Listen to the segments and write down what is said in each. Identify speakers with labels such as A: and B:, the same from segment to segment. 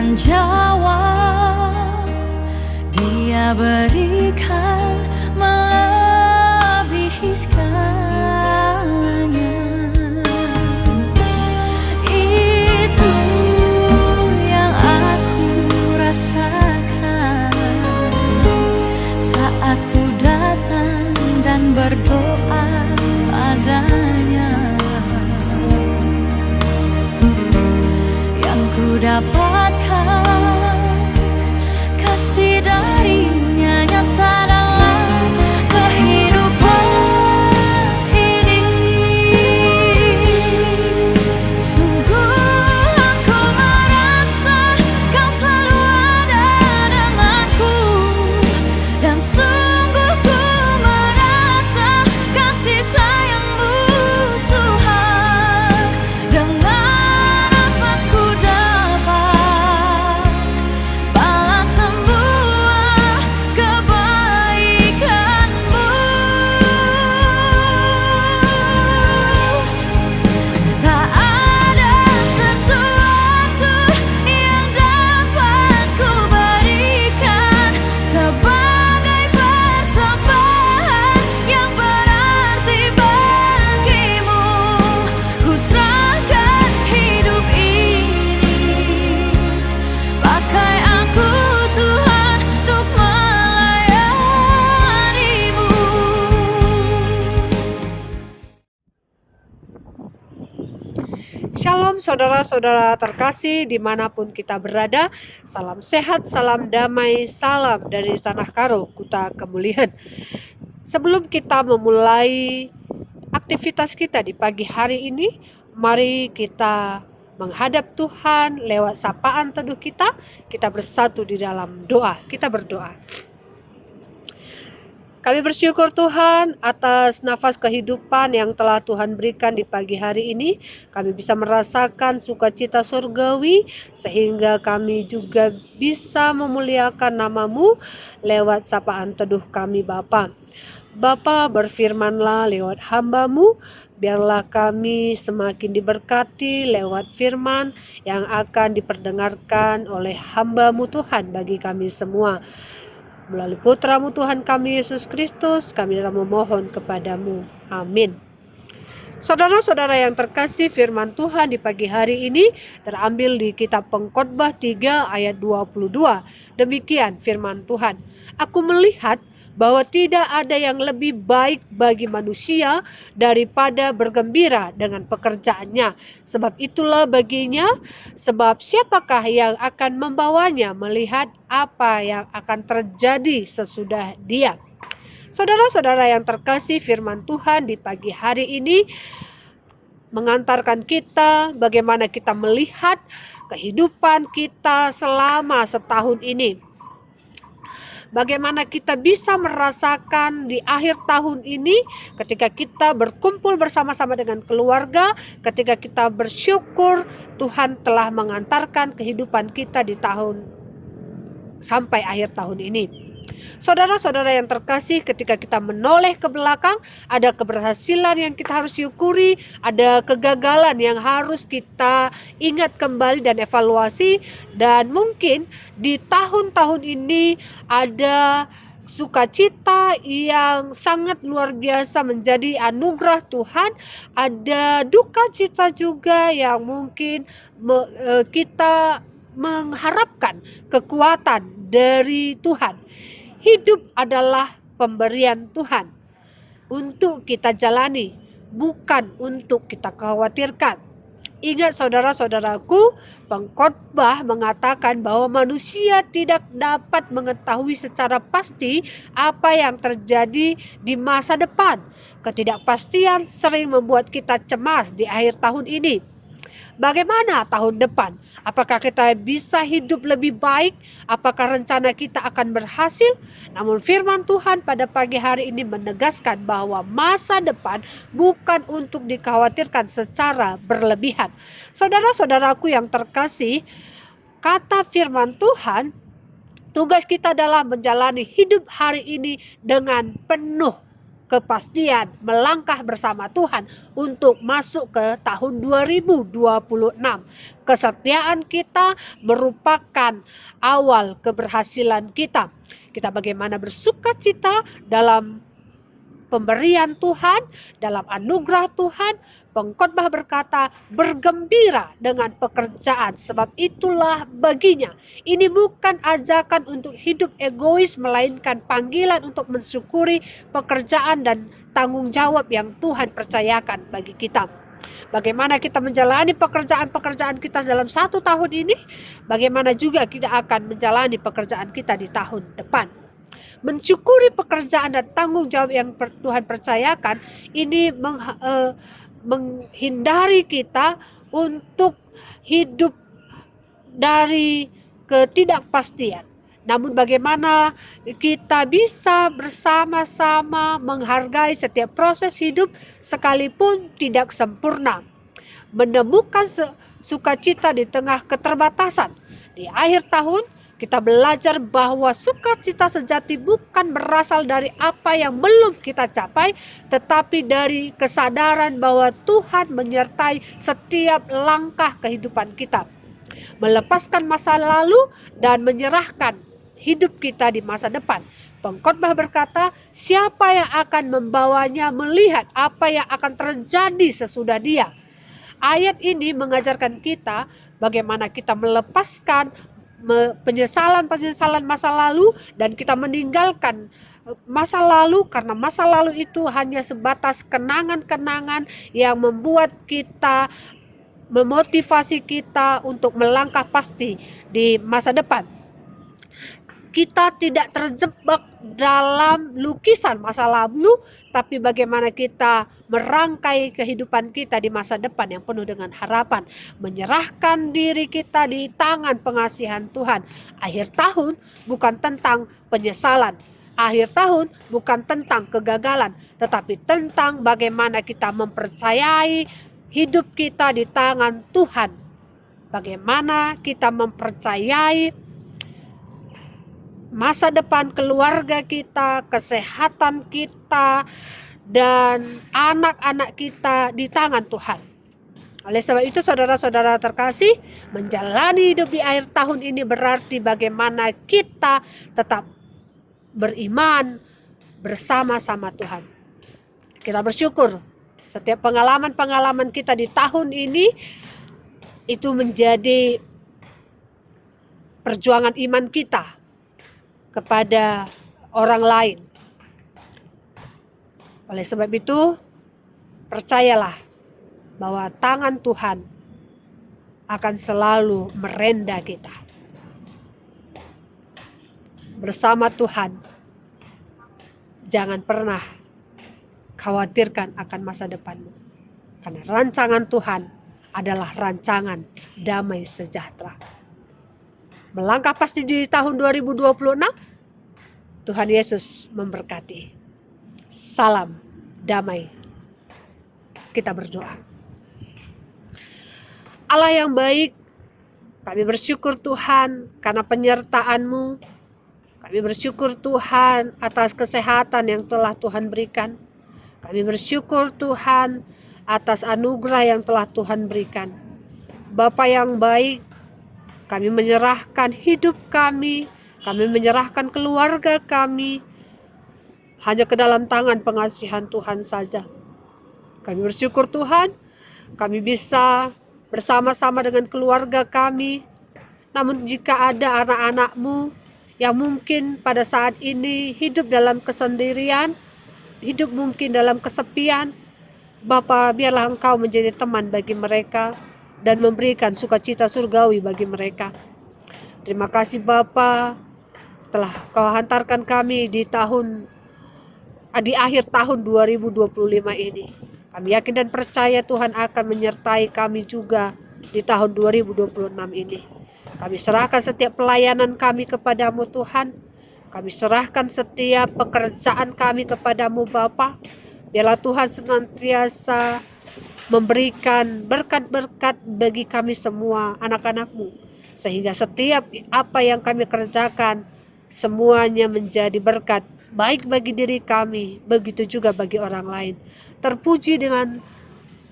A: menjawab, Dia berikan melebihi segalanya. Itu yang aku rasakan saat ku datang dan berdoa padanya. Yang ku dapatkan kasih darinya nyata dalam kehidupan ini. Sungguh aku merasa Kau selalu ada denganku, dan sungguh ku merasa kasih sayang-Mu Tuhan. Dengan apa ku dapat balas semua kebaikan-Mu. Tak ada sesuatu yang dapat ku berikan sebagai persembahan yang berarti bagimu. Ku serahkan hidup ini, pakai aku Tuhan untuk melayani-Mu.
B: Shalom saudara-saudara terkasih dimanapun kita berada. Salam sehat, salam damai, salam dari Tanah Karo, Kuta Kemuliaan. Sebelum kita memulai aktivitas kita di pagi hari ini, mari kita menghadap Tuhan lewat sapaan teduh kita. Kita bersatu di dalam doa. Kita berdoa. Kami bersyukur Tuhan atas nafas kehidupan yang telah Tuhan berikan di pagi hari ini. Kami bisa merasakan sukacita surgawi sehingga kami juga bisa memuliakan nama-Mu lewat sapaan teduh kami Bapa. Bapa, berfirmanlah lewat hamba-Mu, biarlah kami semakin diberkati lewat firman yang akan diperdengarkan oleh hamba-Mu Tuhan bagi kami semua. Melalui putra-Mu Tuhan kami Yesus Kristus, kami dalam memohon kepadamu. Amin. Saudara-saudara yang terkasih, firman Tuhan di pagi hari ini terambil di kitab Pengkhotbah 3 ayat 22. Demikian firman Tuhan. Aku melihat bahwa tidak ada yang lebih baik bagi manusia daripada bergembira dengan pekerjaannya. Sebab itulah baginya, sebab siapakah yang akan membawanya melihat apa yang akan terjadi sesudah dia. Saudara-saudara yang terkasih, firman Tuhan di pagi hari ini mengantarkan kita bagaimana kita melihat kehidupan kita selama setahun ini. Bagaimana kita bisa merasakan di akhir tahun ini ketika kita berkumpul bersama-sama dengan keluarga, ketika kita bersyukur Tuhan telah mengantarkan kehidupan kita di tahun sampai akhir tahun ini. Saudara-saudara yang terkasih, ketika kita menoleh ke belakang, ada keberhasilan yang kita harus syukuri, ada kegagalan yang harus kita ingat kembali dan evaluasi, dan mungkin di tahun-tahun ini ada sukacita yang sangat luar biasa menjadi anugerah Tuhan, ada duka cita juga yang mungkin kita mengharapkan kekuatan dari Tuhan. Hidup adalah pemberian Tuhan untuk kita jalani, bukan untuk kita khawatirkan. Ingat saudara-saudaraku, pengkhotbah mengatakan bahwa manusia tidak dapat mengetahui secara pasti apa yang terjadi di masa depan. Ketidakpastian sering membuat kita cemas di akhir tahun ini. Bagaimana tahun depan? Apakah kita bisa hidup lebih baik? Apakah rencana kita akan berhasil? Namun firman Tuhan pada pagi hari ini menegaskan bahwa masa depan bukan untuk dikhawatirkan secara berlebihan. Saudara-saudaraku yang terkasih, kata firman Tuhan, tugas kita adalah menjalani hidup hari ini dengan penuh kepastian melangkah bersama Tuhan untuk masuk ke tahun 2026. Kesetiaan kita merupakan awal keberhasilan kita. Kita bagaimana bersuka cita dalam pemberian Tuhan, dalam anugerah Tuhan. Pengkhotbah berkata, bergembira dengan pekerjaan, sebab itulah baginya. Ini bukan ajakan untuk hidup egois, melainkan panggilan untuk mensyukuri pekerjaan dan tanggung jawab yang Tuhan percayakan bagi kita. Bagaimana kita menjalani pekerjaan-pekerjaan kita dalam 1 tahun ini, bagaimana juga kita akan menjalani pekerjaan kita di tahun depan. Mensyukuri pekerjaan dan tanggung jawab yang Tuhan percayakan ini menghindari kita untuk hidup dari ketidakpastian. Namun bagaimana kita bisa bersama-sama menghargai setiap proses hidup sekalipun tidak sempurna. Menemukan sukacita di tengah keterbatasan. Di akhir tahun kita belajar bahwa sukacita sejati bukan berasal dari apa yang belum kita capai, tetapi dari kesadaran bahwa Tuhan menyertai setiap langkah kehidupan kita. Melepaskan masa lalu dan menyerahkan hidup kita di masa depan. Pengkhotbah berkata, siapa yang akan membawanya melihat apa yang akan terjadi sesudah dia. Ayat ini mengajarkan kita bagaimana kita melepaskan penyesalan masa lalu dan kita meninggalkan masa lalu, karena masa lalu itu hanya sebatas kenangan-kenangan yang membuat kita, memotivasi kita untuk melangkah pasti di masa depan. Kita tidak terjebak dalam lukisan masa lalu, tapi bagaimana kita merangkai kehidupan kita di masa depan yang penuh dengan harapan. Menyerahkan diri kita di tangan pengasihan Tuhan. Akhir tahun bukan tentang penyesalan. Akhir tahun bukan tentang kegagalan, tetapi tentang bagaimana kita mempercayai hidup kita di tangan Tuhan. Bagaimana kita mempercayai masa depan keluarga kita, kesehatan kita, dan anak-anak kita di tangan Tuhan. Oleh sebab itu saudara-saudara terkasih, menjalani hidup di akhir tahun ini berarti bagaimana kita tetap beriman bersama-sama Tuhan. Kita bersyukur setiap pengalaman-pengalaman kita di tahun ini itu menjadi perjuangan iman kita kepada orang lain. Oleh sebab itu, percayalah bahwa tangan Tuhan akan selalu merenda kita. Bersama Tuhan, jangan pernah khawatirkan akan masa depanmu. Karena rancangan Tuhan adalah rancangan damai sejahtera. Melangkah pasti di tahun 2026, Tuhan Yesus memberkati. Salam damai. Kita berdoa. Allah yang baik, kami bersyukur Tuhan karena penyertaan-Mu. Kami bersyukur Tuhan atas kesehatan yang telah Tuhan berikan. Kami bersyukur Tuhan atas anugerah yang telah Tuhan berikan. Bapa yang baik, kami menyerahkan hidup kami menyerahkan keluarga kami hanya ke dalam tangan pengasihan Tuhan saja. Kami bersyukur Tuhan, kami bisa bersama-sama dengan keluarga kami. Namun jika ada anak-anak-Mu yang mungkin pada saat ini hidup dalam kesendirian, hidup mungkin dalam kesepian, Bapa, biarlah Engkau menjadi teman bagi mereka dan memberikan sukacita surgawi bagi mereka. Terima kasih Bapa, telah Kau hantarkan kami di akhir tahun 2025 ini. Kami yakin dan percaya Tuhan akan menyertai kami juga di tahun 2026 ini. Kami serahkan setiap pelayanan kami kepadamu Tuhan. Kami serahkan setiap pekerjaan kami kepadamu Bapa. Biarlah Tuhan senantiasa memberikan berkat-berkat bagi kami semua anak-anak-Mu. Sehingga setiap apa yang kami kerjakan semuanya menjadi berkat baik bagi diri kami, begitu juga bagi orang lain. Terpuji dengan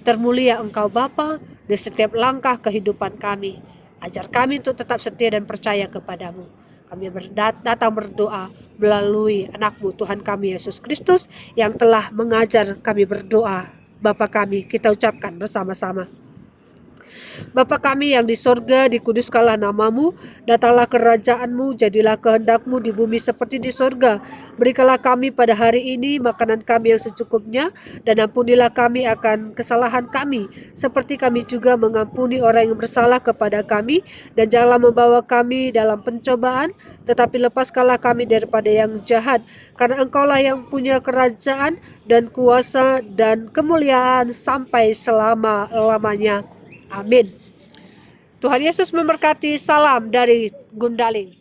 B: termulia Engkau Bapa di setiap langkah kehidupan kami. Ajar kami untuk tetap setia dan percaya kepadamu. Kami datang berdoa melalui anak-Mu Tuhan kami Yesus Kristus yang telah mengajar kami berdoa. Bapa kami, kita ucapkan bersama-sama. Bapa kami yang di sorga, dikuduskanlah namamu, datanglah kerajaan-Mu, jadilah kehendak-Mu di bumi seperti di sorga. Berikanlah kami pada hari ini makanan kami yang secukupnya, dan ampunilah kami akan kesalahan kami, seperti kami juga mengampuni orang yang bersalah kepada kami, dan janganlah membawa kami dalam pencobaan, tetapi lepaskanlah kami daripada yang jahat, karena Engkaulah yang punya kerajaan dan kuasa dan kemuliaan sampai selama-lamanya. Amin. Tuhan Yesus memberkati. Salam dari Gundaling.